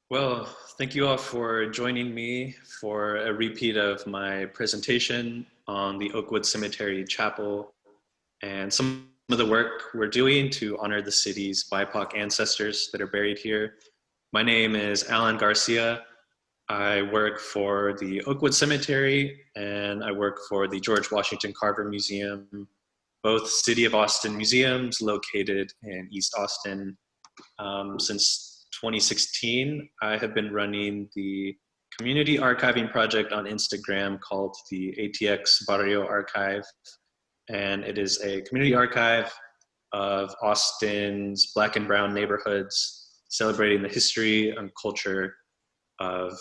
Well, thank you all for joining me for a repeat of my presentation on the Oakwood Cemetery Chapel and some of the work we're doing to honor the city's BIPOC ancestors that are buried here. My name is Alan Garcia. I work for the Oakwood Cemetery and I work for the George Washington Carver Museum, both City of Austin museums located in East Austin. Since 2016, I have been running the community archiving project on Instagram called the ATX Barrio Archive. And it is a community archive of Austin's Black and brown neighborhoods, celebrating the history and culture of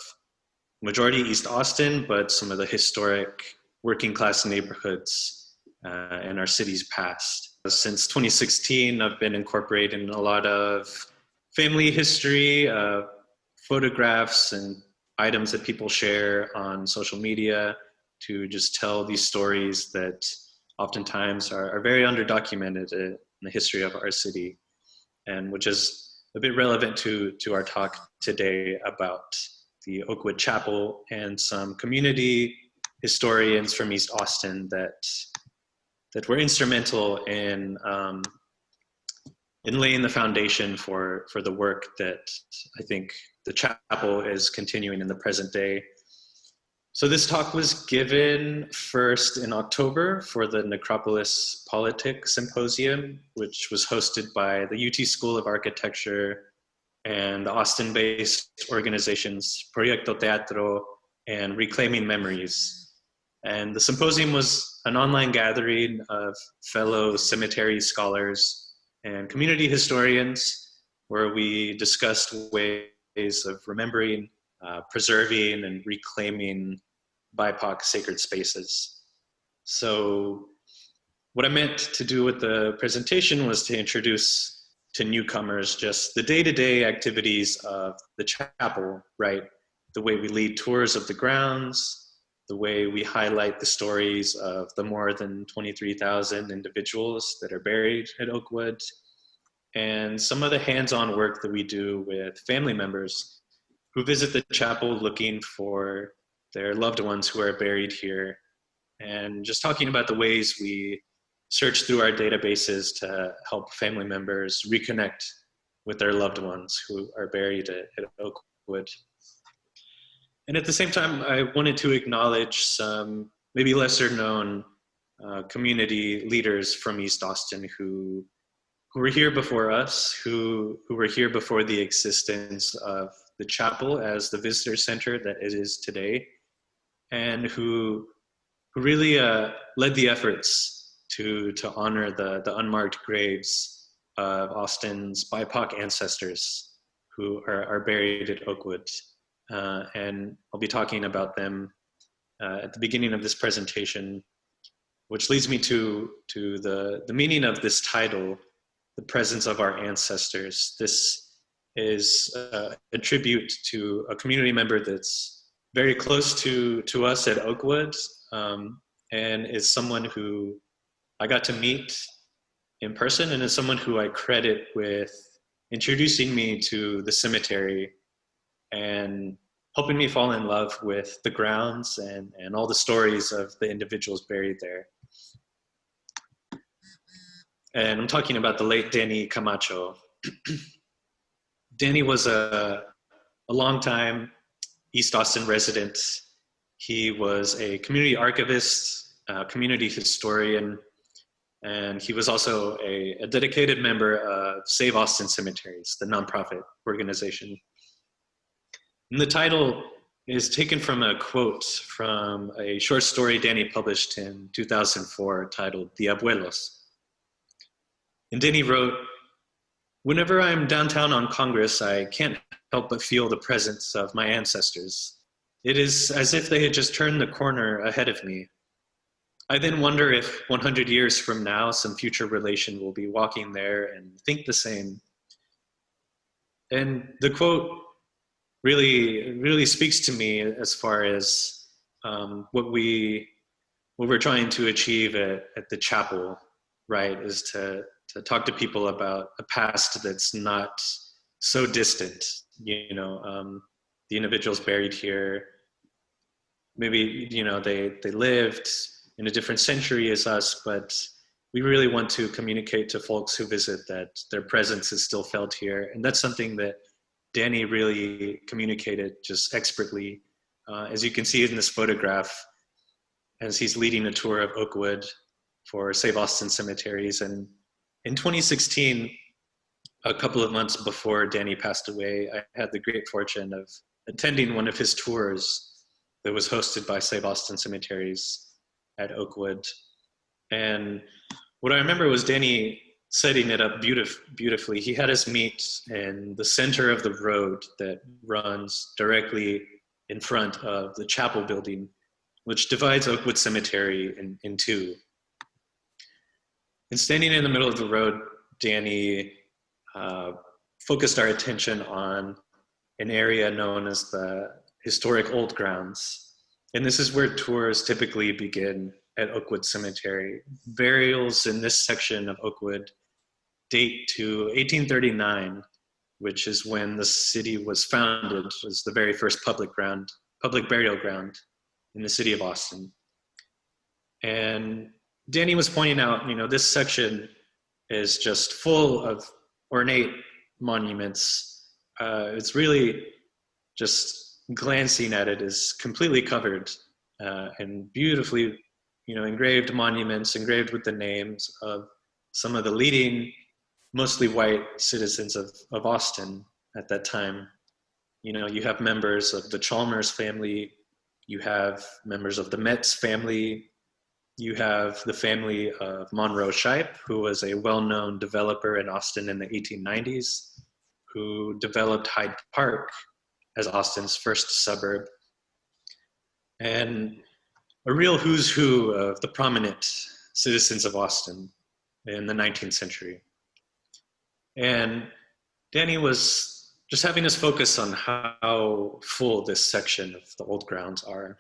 majority East Austin, but some of the historic working class neighborhoods in our city's past. Since 2016, I've been incorporating a lot of family history, photographs and items that people share on social media to just tell these stories that oftentimes are very underdocumented in the history of our city, and which is a bit relevant to our talk today about the Oakwood Chapel and some community historians from East Austin that were instrumental in laying the foundation for the work that I think the chapel is continuing in the present day. So this talk was given first in October for the Necropolis Politics Symposium, which was hosted by the UT School of Architecture and the Austin-based organizations Proyecto Teatro and Reclaiming Memories. And the symposium was an online gathering of fellow cemetery scholars and community historians, where we discussed ways of remembering, preserving, and reclaiming BIPOC sacred spaces. So what I meant to do with the presentation was to introduce to newcomers just the day-to-day activities of the chapel, right? The way we lead tours of the grounds, the way we highlight the stories of the more than 23,000 individuals that are buried at Oakwood, and some of the hands-on work that we do with family members who visit the chapel looking for their loved ones who are buried here, and just talking about the ways we search through our databases to help family members reconnect with their loved ones who are buried at Oakwood. And at the same time, I wanted to acknowledge some maybe lesser known community leaders from East Austin who were here before us, who were here before the existence of the chapel as the visitor center that it is today, and who really led the efforts to honor the unmarked graves of Austin's BIPOC ancestors who are buried at Oakwood. And I'll be talking about them at the beginning of this presentation, which leads me to the meaning of this title, The Presence of Our Ancestors. This is a tribute to a community member that's very close to us at Oakwood, and is someone who I got to meet in person, and is someone who I credit with introducing me to the cemetery and helping me fall in love with the grounds and all the stories of the individuals buried there. And I'm talking about the late Danny Camacho. Danny was a longtime East Austin resident. He was a community archivist, community historian, and he was also a dedicated member of Save Austin Cemeteries, the nonprofit organization. And the title is taken from a quote from a short story Danny published in 2004 titled The Abuelos. And Danny wrote, "Whenever I'm downtown on Congress, I can't help but feel the presence of my ancestors. It is as if they had just turned the corner ahead of me. I then wonder if 100 years from now, some future relation will be walking there and think the same." And the quote really speaks to me as far as what we're trying to achieve at the chapel, right? Is to talk to people about a past that's not so distant, the individuals buried here, maybe, they lived in a different century as us, but we really want to communicate to folks who visit that their presence is still felt here. And that's something that Danny really communicated just expertly. As you can see in this photograph, as he's leading a tour of Oakwood for Save Austin Cemeteries. And in 2016, a couple of months before Danny passed away, I had the great fortune of attending one of his tours that was hosted by Save Austin Cemeteries at Oakwood. And what I remember was Danny setting it up beautifully. He had us meet in the center of the road that runs directly in front of the chapel building, which divides Oakwood Cemetery in two. And standing in the middle of the road, Danny focused our attention on an area known as the historic old grounds. And this is where tours typically begin at Oakwood Cemetery. Burials in this section of Oakwood date to 1839, which is when the city was founded. It was the very first public burial ground in the city of Austin. And Danny was pointing out, this section is just full of ornate monuments. It's really just glancing at it is completely covered and beautifully, engraved monuments, engraved with the names of some of the leading, mostly white citizens of Austin at that time. You have members of the Chalmers family, you have members of the Metz family, you have the family of Monroe Shipe, who was a well-known developer in Austin in the 1890s, who developed Hyde Park as Austin's first suburb. And a real who's who of the prominent citizens of Austin in the 19th century. And Danny was just having us focus on how full this section of the old grounds are.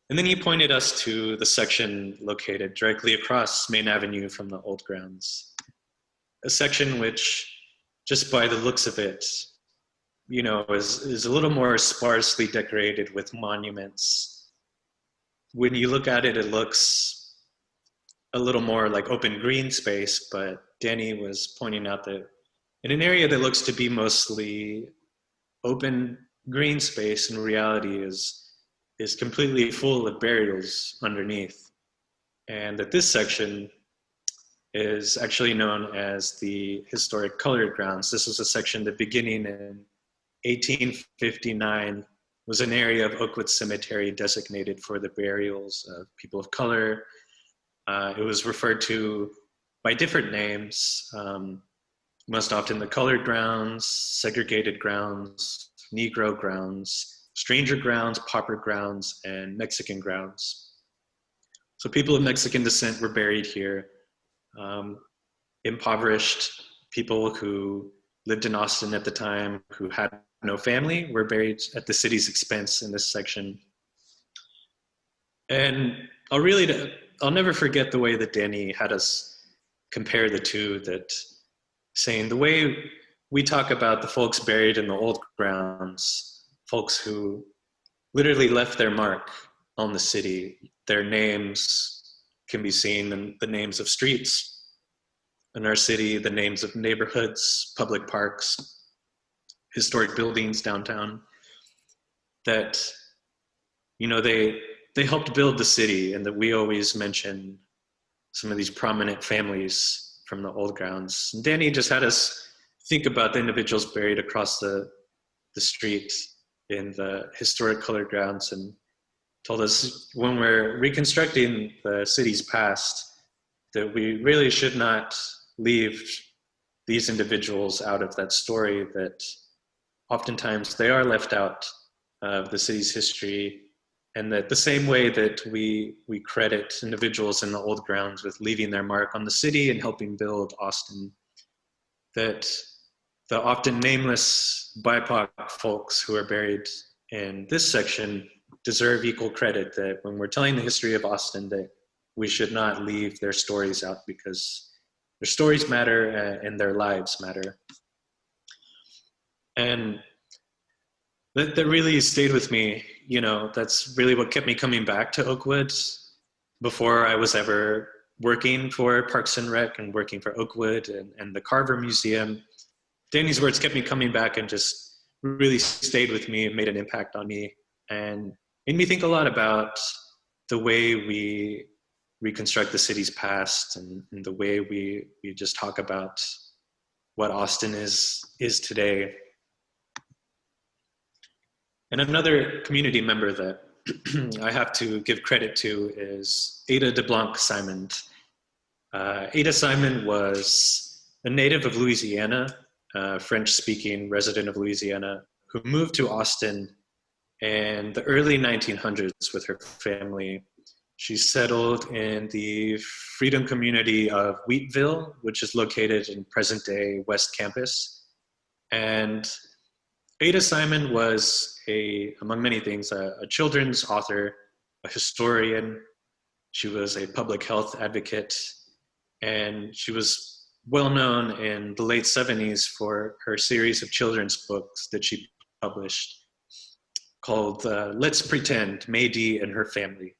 And then he pointed us to the section located directly across Main Avenue from the old grounds. A section which, just by the looks of it, is a little more sparsely decorated with monuments. When you look at it, it looks a little more like open green space, but Danny was pointing out that in an area that looks to be mostly open green space, in reality is completely full of burials underneath. And that this section is actually known as the historic colored grounds. This was a section that beginning in 1859 was an area of Oakwood Cemetery designated for the burials of people of color. It was referred to by different names, most often the colored grounds, segregated grounds, Negro grounds, stranger grounds, pauper grounds, and Mexican grounds. So people of Mexican descent were buried here. Impoverished people who lived in Austin at the time, who had no family, were buried at the city's expense in this section. And I'll never forget the way that Danny had us compare the two, that saying the way we talk about the folks buried in the old grounds, folks who literally left their mark on the city. Their names can be seen in the names of streets in our city, the names of neighborhoods, public parks, historic buildings downtown, that, they helped build the city, and that we always mention some of these prominent families from the old grounds. And Danny just had us think about the individuals buried across the street in the historic colored grounds, and told us when we're reconstructing the city's past that we really should not leave these individuals out of that story, that oftentimes they are left out of the city's history, and that the same way that we credit individuals in the old grounds with leaving their mark on the city and helping build Austin, that the often nameless BIPOC folks who are buried in this section deserve equal credit, that when we're telling the history of Austin, that we should not leave their stories out, because their stories matter and their lives matter. And that really stayed with me. You know, that's really what kept me coming back to Oakwood before I was ever working for Parks and Rec and working for Oakwood and the Carver Museum. Danny's words kept me coming back and just really stayed with me and made an impact on me and made me think a lot about the way we reconstruct the city's past and the way we just talk about what Austin is today. And another community member that I have to give credit to is Ada DeBlanc Simon. Ada Simon was a native of Louisiana, French-speaking resident of Louisiana, who moved to Austin in the early 1900s with her family. She settled in the Freedom community of Wheatville, which is located in present-day West Campus. And Ada Simon was, among many things, a children's author, a historian. She was a public health advocate, and she was well known in the late 70s for her series of children's books that she published called Let's Pretend, Maydi and Her Family.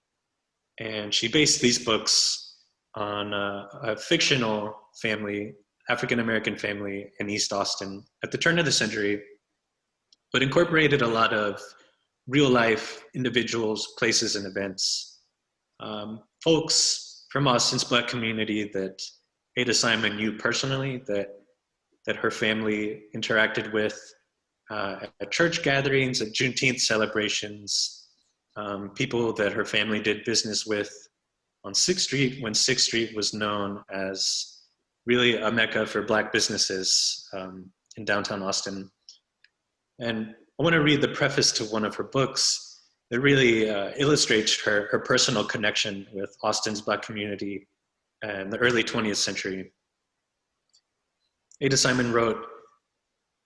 And she based these books on a fictional family, African-American family in East Austin at the turn of the century, but incorporated a lot of real life individuals, places, and events. Folks from Austin's Black community that Ada Simon knew personally, that her family interacted with at church gatherings, at Juneteenth celebrations, people that her family did business with on 6th Street when 6th Street was known as really a mecca for Black businesses in downtown Austin. And I want to read the preface to one of her books that really illustrates her personal connection with Austin's Black community in the early 20th century. Ada Simon wrote,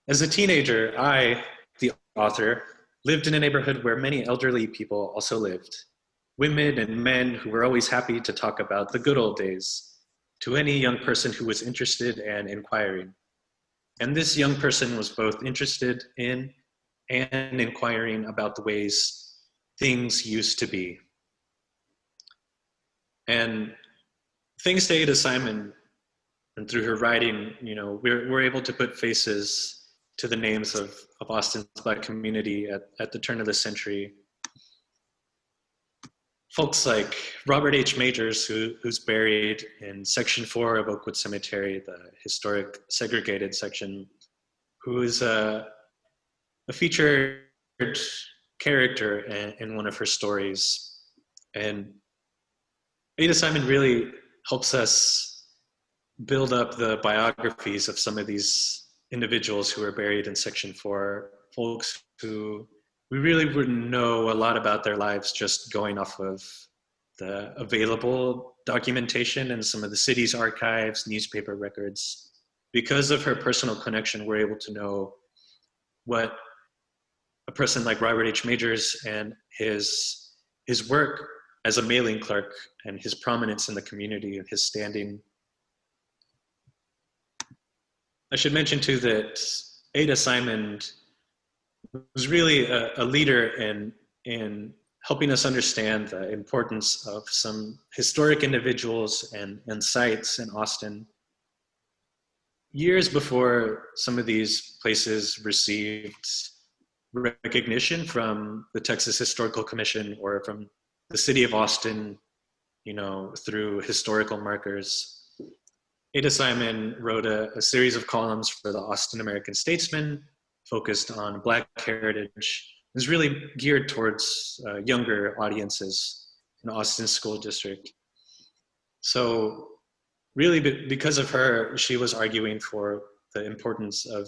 "As a teenager, I, the author, lived in a neighborhood where many elderly people also lived, women and men who were always happy to talk about the good old days to any young person who was interested and inquiring. And this young person was both interested in and inquiring about the ways things used to be." And thanks to Ada Simon and through her writing, you know, we're able to put faces to the names of Austin's Black community at the turn of the century. Folks like Robert H. Majors, who's buried in Section 4 of Oakwood Cemetery, the historic segregated section, who is a featured character in one of her stories. And Ada Simon really helps us build up the biographies of some of these individuals who are buried in Section 4, folks who we really wouldn't know a lot about their lives just going off of the available documentation and some of the city's archives, newspaper records. Because of her personal connection, we're able to know what a person like Robert H. Majors and his work as a mailing clerk and his prominence in the community and his standing. I should mention too that Ada Simon was really a leader in helping us understand the importance of some historic individuals and sites in Austin. Years before some of these places received recognition from the Texas Historical Commission or from the city of Austin, you know, through historical markers, Ada Simon wrote a series of columns for the Austin American Statesman, focused on Black heritage. It was really geared towards younger audiences in Austin School District. So really, because of her, she was arguing for the importance of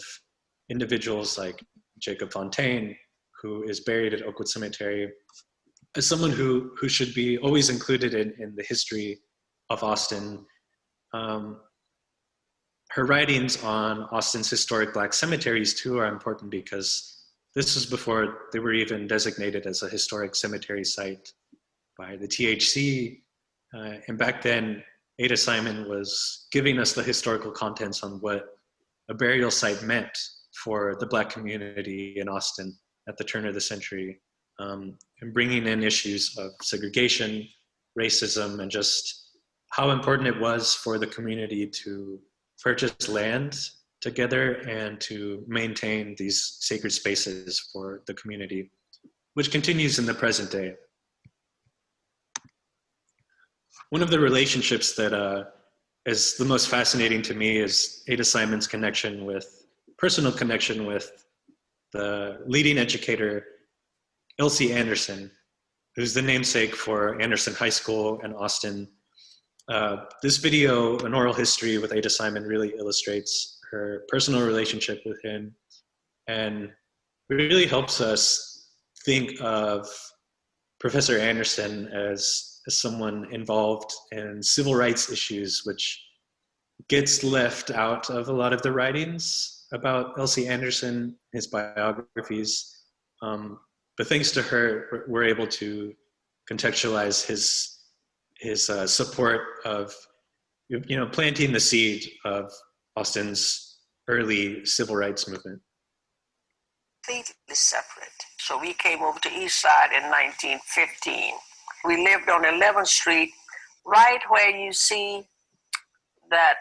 individuals like Jacob Fontaine, who is buried at Oakwood Cemetery, as someone who should be always included in the history of Austin. Her writings on Austin's historic Black cemeteries too are important because this was before they were even designated as a historic cemetery site by the THC. And back then, Ada Simon was giving us the historical contents on what a burial site meant for the Black community in Austin at the turn of the century, and bringing in issues of segregation, racism, and just how important it was for the community to purchase land together and to maintain these sacred spaces for the community, which continues in the present day. One of the relationships that is the most fascinating to me is Ada Simon's personal connection with the leading educator, Elsie Anderson, who's the namesake for Anderson High School in Austin. This video, An Oral History with Ada Simon, really illustrates her personal relationship with him and really helps us think of Professor Anderson as someone involved in civil rights issues, which gets left out of a lot of the writings about Elsie Anderson, his biographies. But thanks to her, we're able to contextualize his support of, planting the seed of Austin's early civil rights movement. Completely separate. So we came over to East Side in 1915. We lived on 11th Street, right where you see that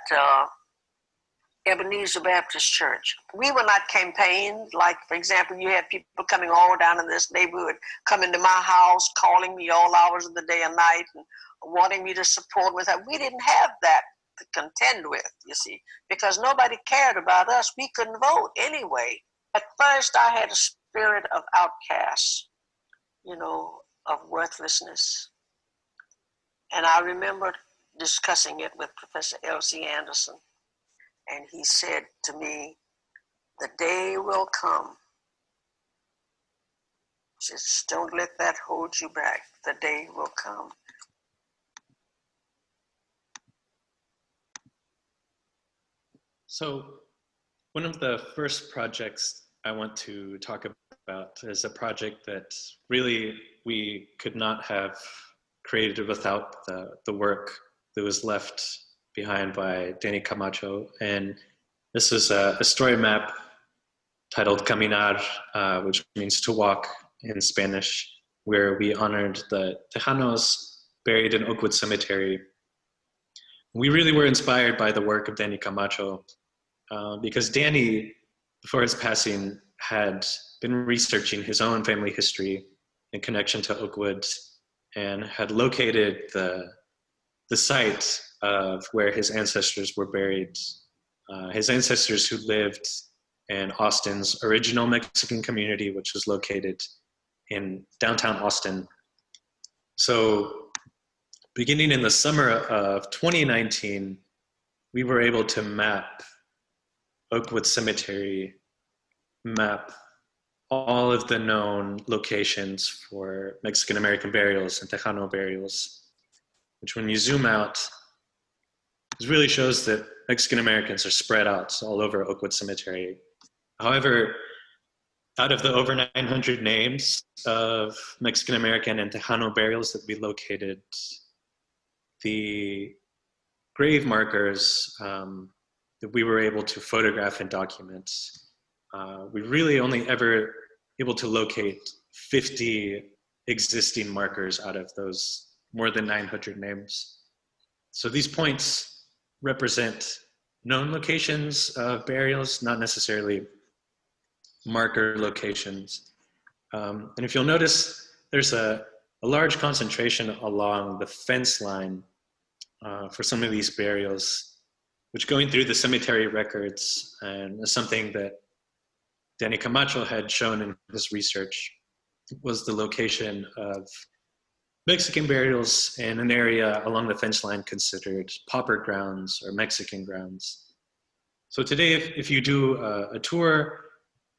Ebenezer Baptist Church. We were not campaigned. Like, for example, you had people coming all down in this neighborhood, coming to my house, calling me all hours of the day and night, and wanting me to support with that. We didn't have that to contend with, you see, because nobody cared about us. We couldn't vote anyway. At first, I had a spirit of outcast, of worthlessness. And I remember discussing it with Professor Elsie Anderson. And he said to me, the day will come. Just don't let that hold you back. The day will come. So one of the first projects I want to talk about is a project that really we could not have created without the work that was left behind by Danny Camacho. And this is a story map titled Caminar, which means to walk in Spanish, where we honored the Tejanos buried in Oakwood Cemetery. We really were inspired by the work of Danny Camacho because Danny, before his passing, had been researching his own family history in connection to Oakwood and had located the site of where his ancestors were buried. His ancestors who lived in Austin's original Mexican community, which was located in downtown Austin. So beginning in the summer of 2019, we were able to map Oakwood Cemetery, map all of the known locations for Mexican-American burials and Tejano burials, which when you zoom out, it really shows that Mexican-Americans are spread out all over Oakwood Cemetery. However, out of the over 900 names of Mexican-American and Tejano burials that we located, the grave markers that we were able to photograph and document, we really only ever able to locate 50 existing markers out of those more than 900 names. So these points represent known locations of burials, not necessarily marker locations. And if you'll notice, there's a large concentration along the fence line for some of these burials, which going through the cemetery records and is something that Danny Camacho had shown in his research was the location of Mexican burials in an area along the fence line considered pauper grounds or Mexican grounds. So today, if you do a tour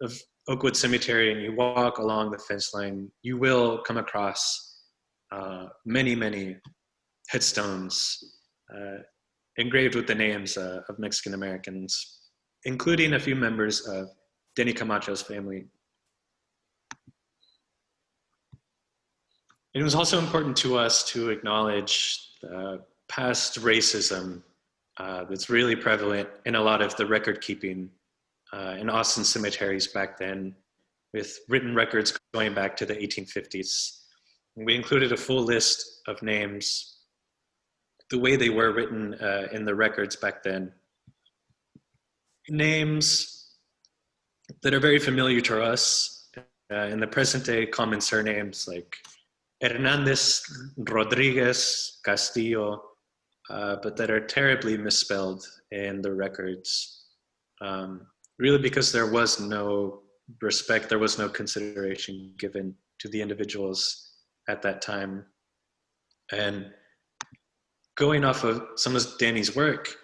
of Oakwood Cemetery and you walk along the fence line, you will come across many, many headstones engraved with the names of Mexican Americans, including a few members of Danny Camacho's family. It was also important to us to acknowledge past racism that's really prevalent in a lot of the record keeping in Austin cemeteries back then, with written records going back to the 1850s. And we included a full list of names, the way they were written in the records back then. Names that are very familiar to us in the present day, common surnames like Hernandez, Rodriguez, Castillo, but that are terribly misspelled in the records. Really because there was no respect, there was no consideration given to the individuals at that time. And going off of some of Danny's work,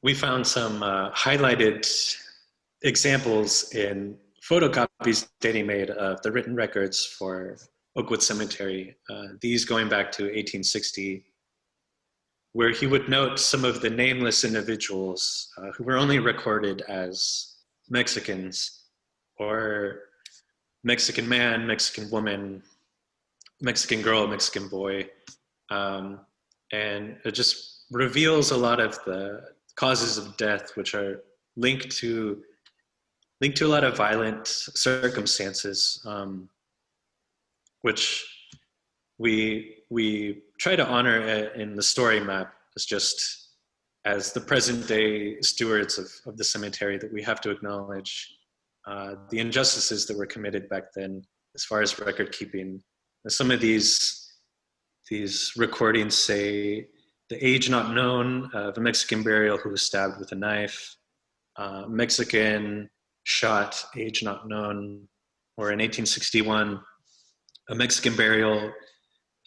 we found some highlighted examples in photocopies Danny made of the written records for Oakwood Cemetery, these going back to 1860, where he would note some of the nameless individuals who were only recorded as Mexicans, or Mexican man, Mexican woman, Mexican girl, Mexican boy. And it just reveals a lot of the causes of death, which are linked to a lot of violent circumstances, which we try to honor in the story map as the present day stewards of the cemetery, that we have to acknowledge the injustices that were committed back then as far as record keeping. Some of these recordings say the age not known of a Mexican burial who was stabbed with a knife, Mexican shot, age not known, or in 1861, a Mexican burial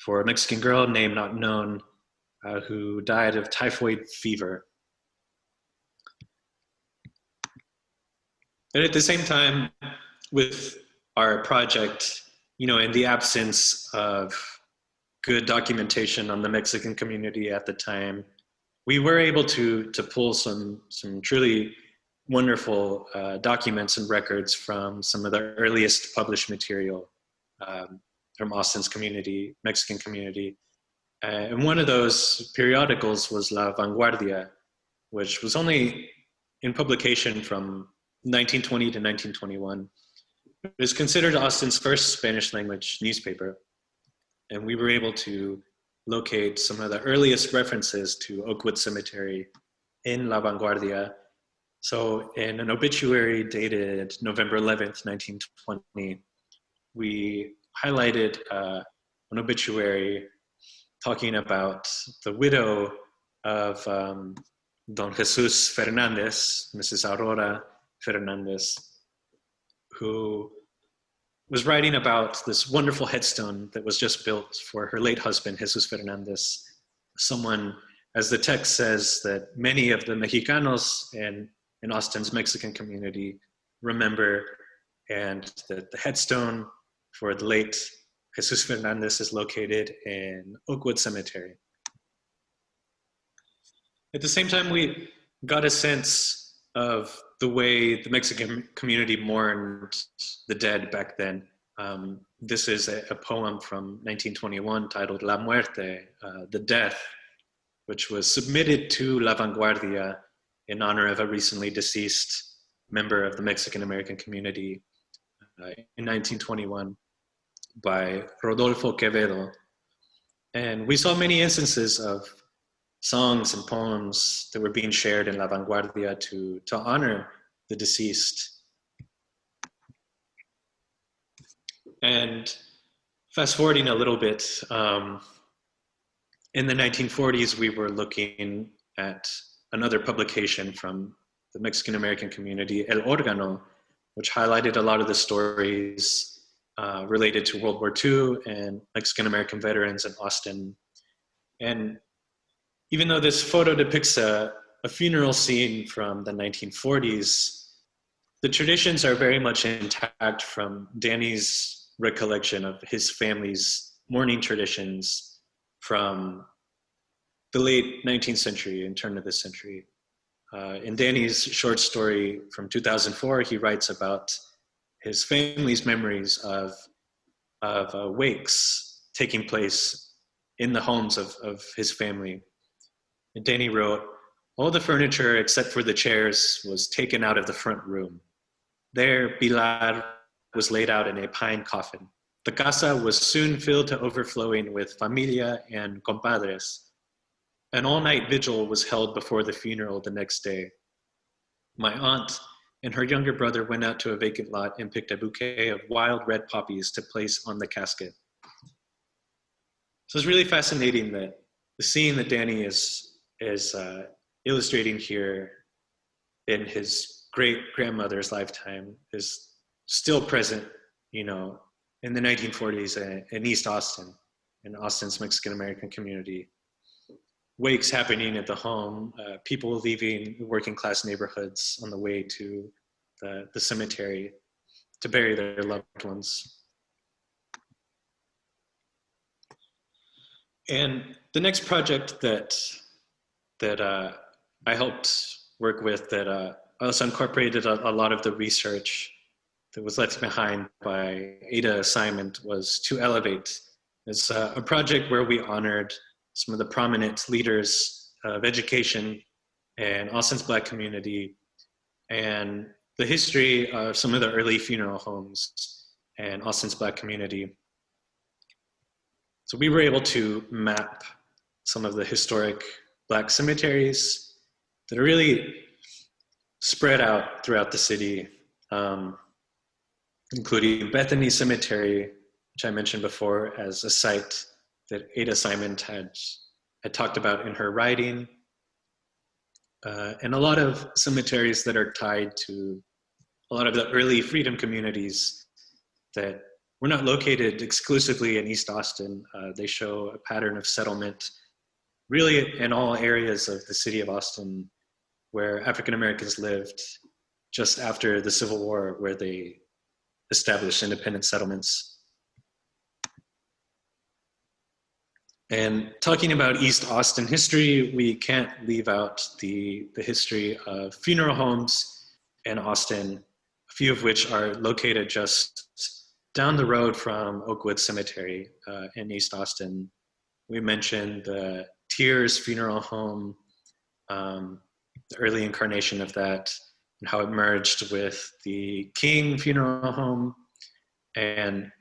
for a Mexican girl, name not known, who died of typhoid fever. And at the same time, with our project, in the absence of good documentation on the Mexican community at the time, we were able to pull some truly wonderful documents and records from some of the earliest published material from Austin's community, Mexican community. And one of those periodicals was La Vanguardia, which was only in publication from 1920 to 1921. It was considered Austin's first Spanish language newspaper. And we were able to locate some of the earliest references to Oakwood Cemetery in La Vanguardia. So in an obituary dated November 11th, 1920, we highlighted an obituary talking about the widow of Don Jesus Fernandez, Mrs. Aurora Fernandez, who was writing about this wonderful headstone that was just built for her late husband, Jesus Fernandez, someone, as the text says, that many of the Mexicanos in Austin's Mexican community remember, and that the headstone for the late Jesus Fernandez is located in Oakwood Cemetery. At the same time, we got a sense of the way the Mexican community mourned the dead back then. This is a poem from 1921 titled La Muerte, the Death, which was submitted to La Vanguardia in honor of a recently deceased member of the Mexican American community in 1921 by Rodolfo Quevedo. And we saw many instances of songs and poems that were being shared in La Vanguardia to honor the deceased. And fast forwarding a little bit, in the 1940s, we were looking at another publication from the Mexican American community, El Órgano, which highlighted a lot of the stories related to World War II and Mexican American veterans in Austin. And even though this photo depicts a funeral scene from the 1940s, the traditions are very much intact from Danny's recollection of his family's mourning traditions from the late 19th century and turn of the century. In Danny's short story from 2004, he writes about his family's memories of wakes taking place in the homes of his family. And Danny wrote, All the furniture, except for the chairs, was taken out of the front room. There, Pilar was laid out in a pine coffin. The casa was soon filled to overflowing with familia and compadres. An all-night vigil was held before the funeral the next day. My aunt and her younger brother went out to a vacant lot and picked a bouquet of wild red poppies to place on the casket. So it's really fascinating that the scene that Danny is illustrating here in his great-grandmother's lifetime is still present, you know, in the 1940s in East Austin, in Austin's Mexican-American community. Wakes happening at the home, people leaving working-class neighborhoods on the way to the cemetery to bury their loved ones. And the next project that I helped work with, that also incorporated a lot of the research that was left behind by Ada Assignment, was To Elevate. It's a project where we honored some of the prominent leaders of education in Austin's Black community and the history of some of the early funeral homes in Austin's Black community. So we were able to map some of the historic Black cemeteries that are really spread out throughout the city, including Bethany Cemetery, which I mentioned before as a site that Ada Simon had talked about in her writing, and a lot of cemeteries that are tied to a lot of the early freedom communities that were not located exclusively in East Austin. They show a pattern of settlement really in all areas of the city of Austin where African Americans lived just after the Civil War, where they established independent settlements. And talking about East Austin history, we can't leave out the history of funeral homes in Austin, a few of which are located just down the road from Oakwood Cemetery in East Austin. We mentioned the Tears Funeral Home, the early incarnation of that, and how it merged with the King Funeral Home, and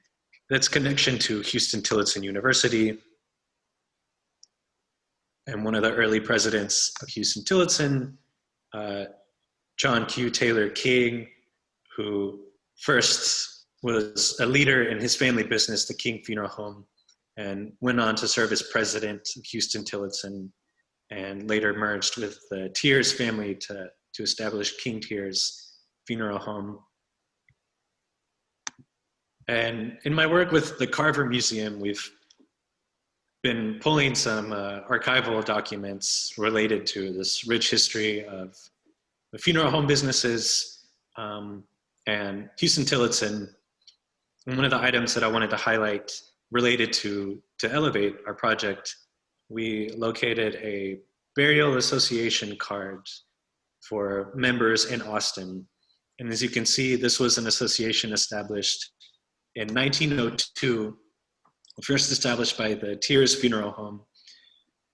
its connection to Houston Tillotson University. And one of the early presidents of Houston Tillotson, John Q. Taylor King, who first was a leader in his family business, the King Funeral Home, and went on to serve as president of Houston Tillotson, and later merged with the Tears family to establish King Tears Funeral Home. And in my work with the Carver Museum, we've been pulling some archival documents related to this rich history of the funeral home businesses and Houston Tillotson. And one of the items that I wanted to highlight related to Elevate, our project, we located a burial association card for members in Austin. And as you can see, this was an association established in 1902, first established by the Tears Funeral Home,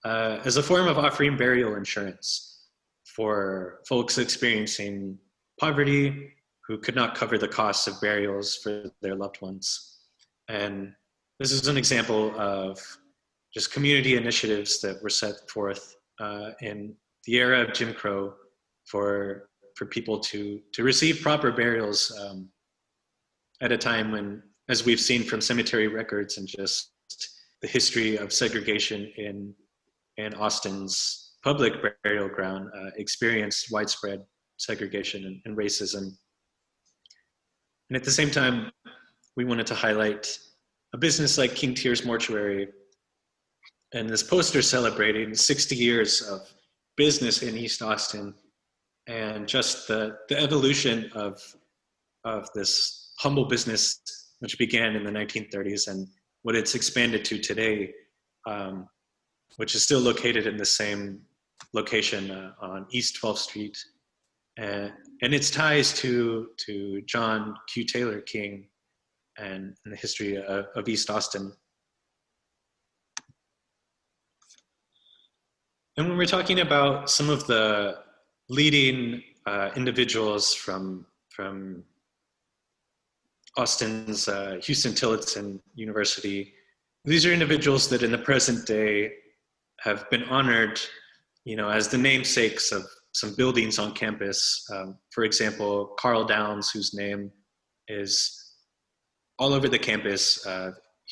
as a form of offering burial insurance for folks experiencing poverty who could not cover the costs of burials for their loved ones. And this is an example of just community initiatives that were set forth in the era of Jim Crow for people to receive proper burials at a time when, as we've seen from cemetery records and just the history of segregation in Austin's public burial ground, experienced widespread segregation and racism. And at the same time, we wanted to highlight a business like King Tears Mortuary and this poster celebrating 60 years of business in East Austin and just the evolution of this humble business, which began in the 1930s, and what it's expanded to today, which is still located in the same location on East 12th Street. And its ties to John Q. Taylor King and the history of East Austin. And when we're talking about some of the leading individuals from Austin's Huston-Tillotson University, these are individuals that in the present day have been honored, as the namesakes of some buildings on campus. For example, Carl Downs, whose name is all over the campus,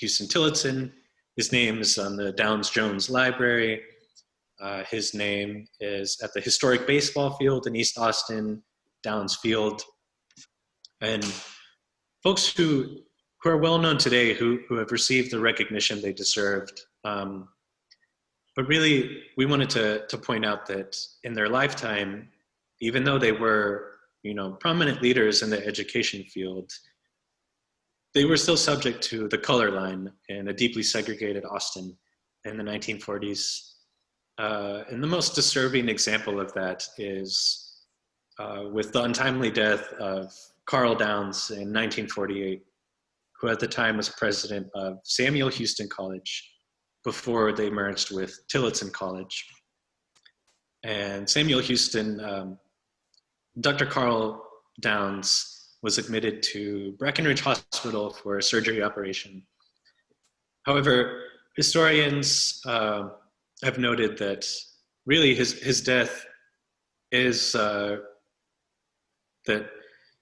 Huston-Tillotson. His name is on the Downs-Jones Library. His name is at the historic baseball field in East Austin, Downs Field. And folks who are well known today, who have received the recognition they deserved. But really, we wanted to point out that in their lifetime, even though they were, prominent leaders in the education field, they were still subject to the color line in a deeply segregated Austin in the 1940s. And the most disturbing example of that is with the untimely death of Carl Downs in 1948, who at the time was president of Samuel Houston College before they merged with Tillotson College. And Samuel Houston, Dr. Carl Downs was admitted to Breckenridge Hospital for a surgery operation. However, historians have noted that really his death is that the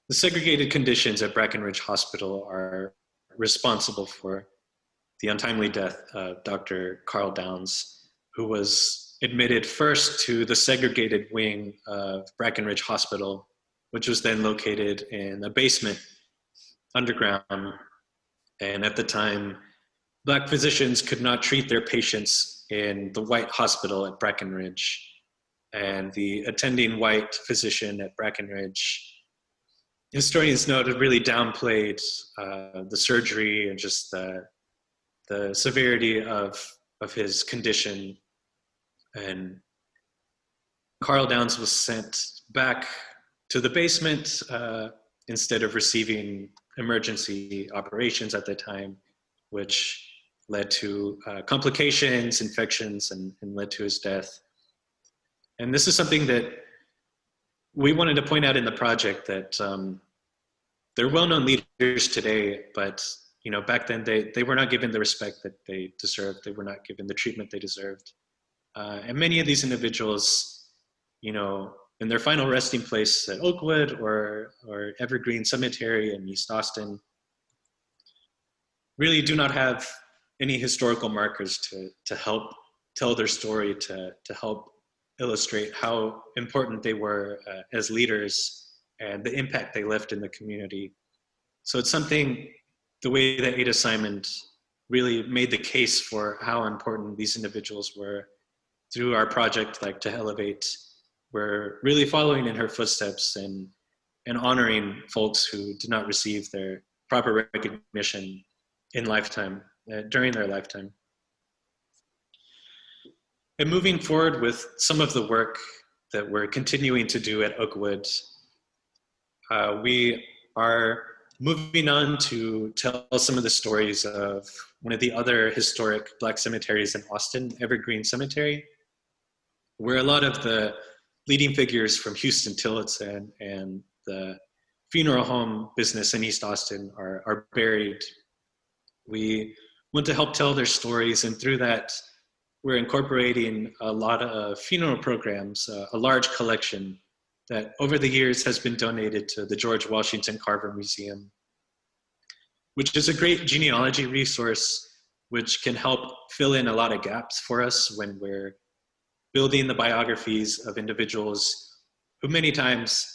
segregated conditions at Breckenridge Hospital are responsible for the untimely death of Dr. Carl Downs, who was admitted first to the segregated wing of Breckenridge Hospital, which was then located in a basement underground. And at the time, Black physicians could not treat their patients in the white hospital at Breckenridge. And the attending white physician at Breckenridge, historians noted, really downplayed the surgery and just the severity of his condition. And Carl Downs was sent back to the basement instead of receiving emergency operations at the time, which led to complications, infections, and led to his death. And this is something that we wanted to point out in the project, that they're well-known leaders today, but back then they were not given the respect that they deserved. They were not given the treatment they deserved. And many of these individuals, in their final resting place at Oakwood or Evergreen Cemetery in East Austin, really do not have any historical markers to help tell their story, to help illustrate how important they were as leaders and the impact they left in the community. So it's something, the way that Ada Simon really made the case for how important these individuals were through our project, like To Elevate. We're really following in her footsteps and honoring folks who did not receive their proper recognition in lifetime, during their lifetime. And moving forward with some of the work that we're continuing to do at Oakwood, we are moving on to tell some of the stories of one of the other historic Black cemeteries in Austin, Evergreen Cemetery, where a lot of the leading figures from Huston-Tillotson and the funeral home business in East Austin are buried. We want to help tell their stories, and through that, we're incorporating a lot of funeral programs, a large collection that over the years has been donated to the George Washington Carver Museum, which is a great genealogy resource which can help fill in a lot of gaps for us when we're building the biographies of individuals who many times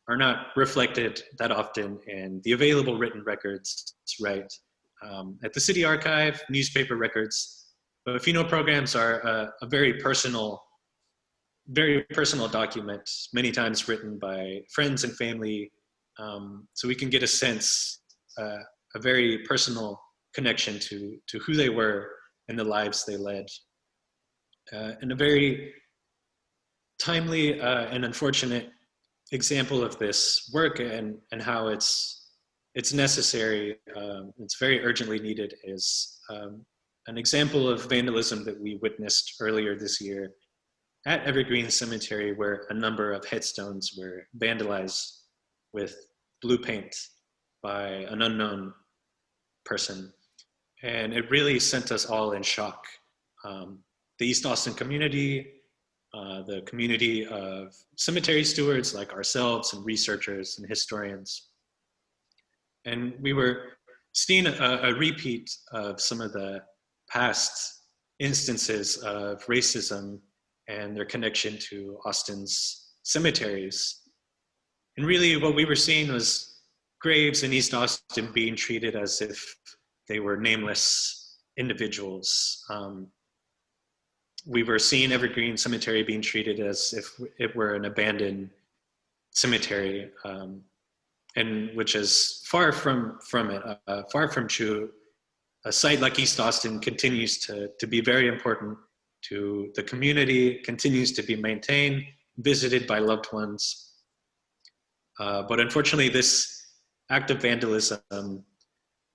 are not reflected that often in the available written records, right? At the city archive, newspaper records, but funeral programs are a very personal document, many times written by friends and family, so we can get a sense, a very personal connection to who they were and the lives they led. And a very timely and unfortunate example of this work and how it's necessary, it's very urgently needed, is an example of vandalism that we witnessed earlier this year at Evergreen Cemetery, where a number of headstones were vandalized with blue paint by an unknown person. And it really sent us all in shock. The East Austin community, the community of cemetery stewards like ourselves and researchers and historians. And we were seeing a repeat of some of the past instances of racism and their connection to Austin's cemeteries. And really what we were seeing was graves in East Austin being treated as if they were nameless individuals. We were seeing Evergreen Cemetery being treated as if it were an abandoned cemetery, and which is far from it, far from true. A site like East Austin continues to be very important to the community, continues to be maintained, visited by loved ones. But unfortunately, this act of vandalism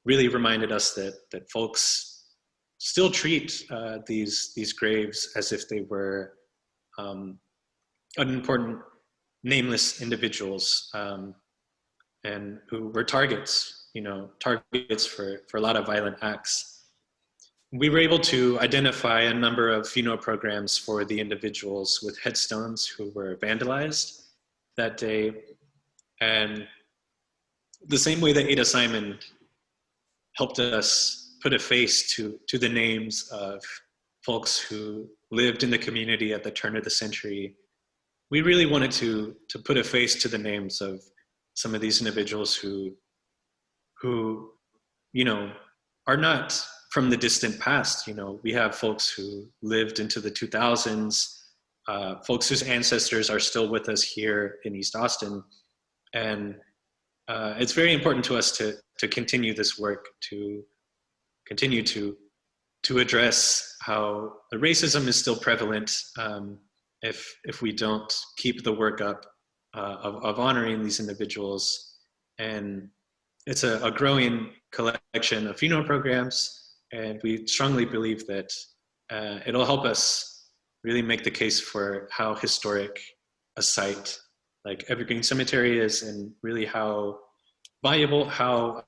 really reminded us that folks still treat these graves as if they were unimportant, nameless individuals, and who were targets, targets for a lot of violent acts. We were able to identify a number of funeral programs for the individuals with headstones who were vandalized that day. And the same way that Ada Simon helped us put a face to the names of folks who lived in the community at the turn of the century, we really wanted to put a face to the names of some of these individuals who are not from the distant past. We have folks who lived into the 2000s, folks whose ancestors are still with us here in East Austin. And it's very important to us to continue this work, to continue to address how the racism is still prevalent if we don't keep the work up of honoring these individuals. And it's a growing collection of funeral programs, and we strongly believe that it'll help us really make the case for how historic a site like Evergreen Cemetery is, and really how valuable, how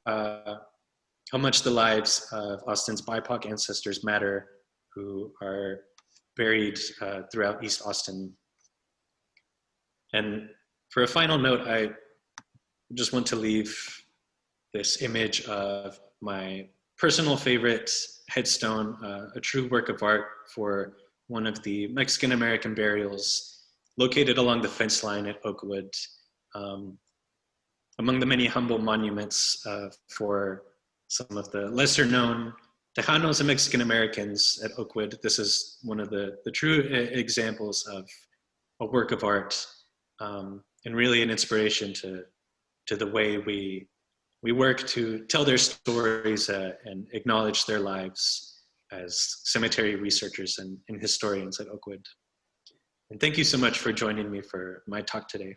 much the lives of Austin's BIPOC ancestors matter, who are buried throughout East Austin. And for a final note, I just want to leave this image of my personal favorite headstone, a true work of art for one of the Mexican-American burials located along the fence line at Oakwood. Among the many humble monuments for some of the lesser known Tejanos and Mexican-Americans at Oakwood, this is one of the true examples of a work of art, and really an inspiration to the way we work to tell their stories and acknowledge their lives as cemetery researchers and historians at Oakwood. And thank you so much for joining me for my talk today.